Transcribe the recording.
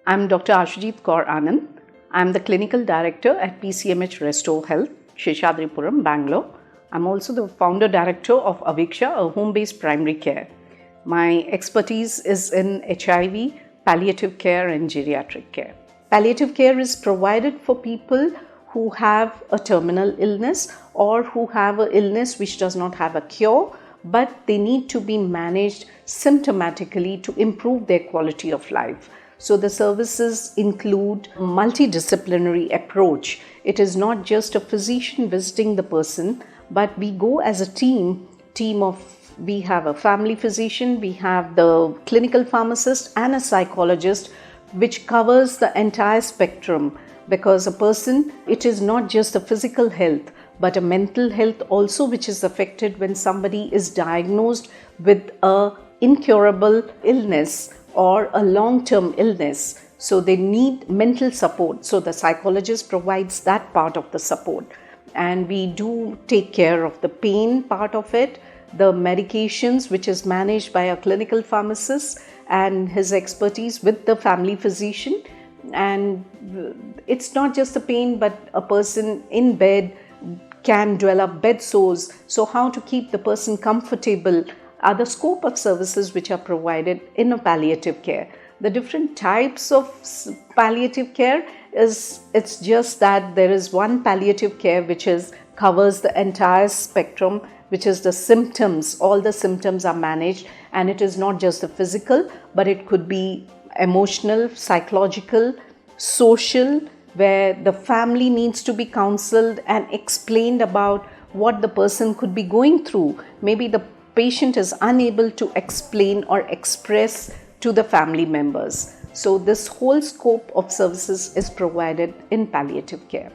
I'm Dr.Ashoojit Kaur Anand. I'm the Clinical Director at PCMH Restore Health, Sheshadripuram, Bangalore. I'm also the Founder Director of Aviksha, a home-based primary care. My expertise is in HIV, palliative care and geriatric care. Palliative care is provided for people who have a terminal illness or who have an illness which does not have a cure, but they need to be managed symptomatically to improve their quality of life. So the services include a multidisciplinary approach. It is not just a physician visiting the person, but we go as a team of, we have a family physician, we have the clinical pharmacist and a psychologist, which covers the entire spectrum, because a person, it is not just a physical health, but a mental health also, which is affected when somebody is diagnosed with a incurable illness or a long-term illness. So they need mental support. So the psychologist provides that part of the support. And we do take care of the pain part of it, the medications, which is managed by a clinical pharmacist and his expertise with the family physician. And it's not just the pain, but a person in bed can develop bed sores. So how to keep the person comfortable are the scope of services which are provided in a palliative care. The different types of palliative care it's just that there is one palliative care which covers the entire spectrum, which is the symptoms. All the symptoms are managed, and it is not just the physical, but it could be emotional, psychological, social, where the family needs to be counseled and explained about what the person could be going through. Maybe the patient is unable to explain or express to the family members. So this whole scope of services is provided in palliative care.